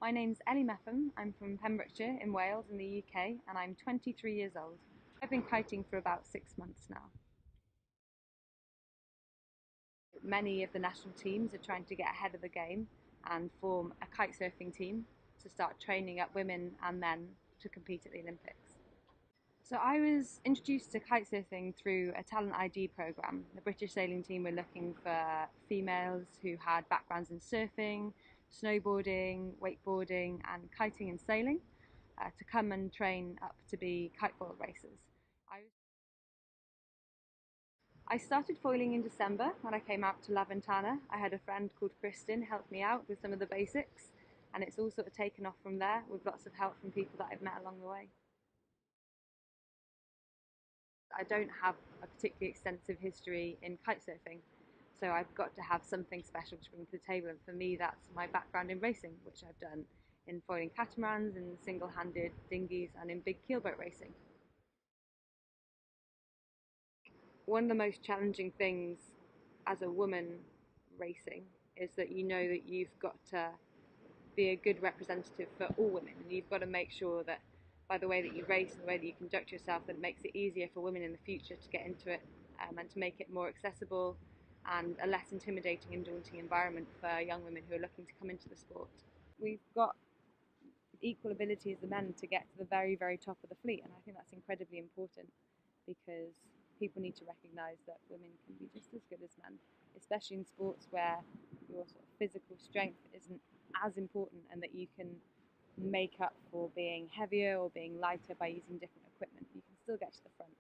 My name's Ellie Meopham. I'm from Pembrokeshire in Wales in the UK and I'm 23 years old. I've been kiting for about 6 months now. Many of the national teams are trying to get ahead of the game and form a kite surfing team to start training up women and men to compete at the Olympics. So I was introduced to kite surfing through a talent ID program. The British sailing team were looking for females who had backgrounds in surfing, snowboarding, wakeboarding and kiting and sailing to come and train up to be kitefoil racers. I started foiling in December when I came out to La Ventana. I had a friend called Kristen help me out with some of the basics, and it's all sort of taken off from there with lots of help from people that I've met along the way. I don't have a particularly extensive history in kite surfing, so I've got to have something special to bring to the table, and for me that's my background in racing, which I've done in foiling catamarans, in single-handed dinghies and in big keelboat racing. One of the most challenging things as a woman racing is that you know that you've got to be a good representative for all women, and you've got to make sure that by the way that you race and the way that you conduct yourself, that it makes it easier for women in the future to get into it, and to make it more accessible and a less intimidating and daunting environment for young women who are looking to come into the sport. We've got equal ability as the men to get to the very, very top of the fleet, and I think that's incredibly important because people need to recognise that women can be just as good as men, especially in sports where your sort of physical strength isn't as important, and that you can make up for being heavier or being lighter by using different equipment. You can still get to the front.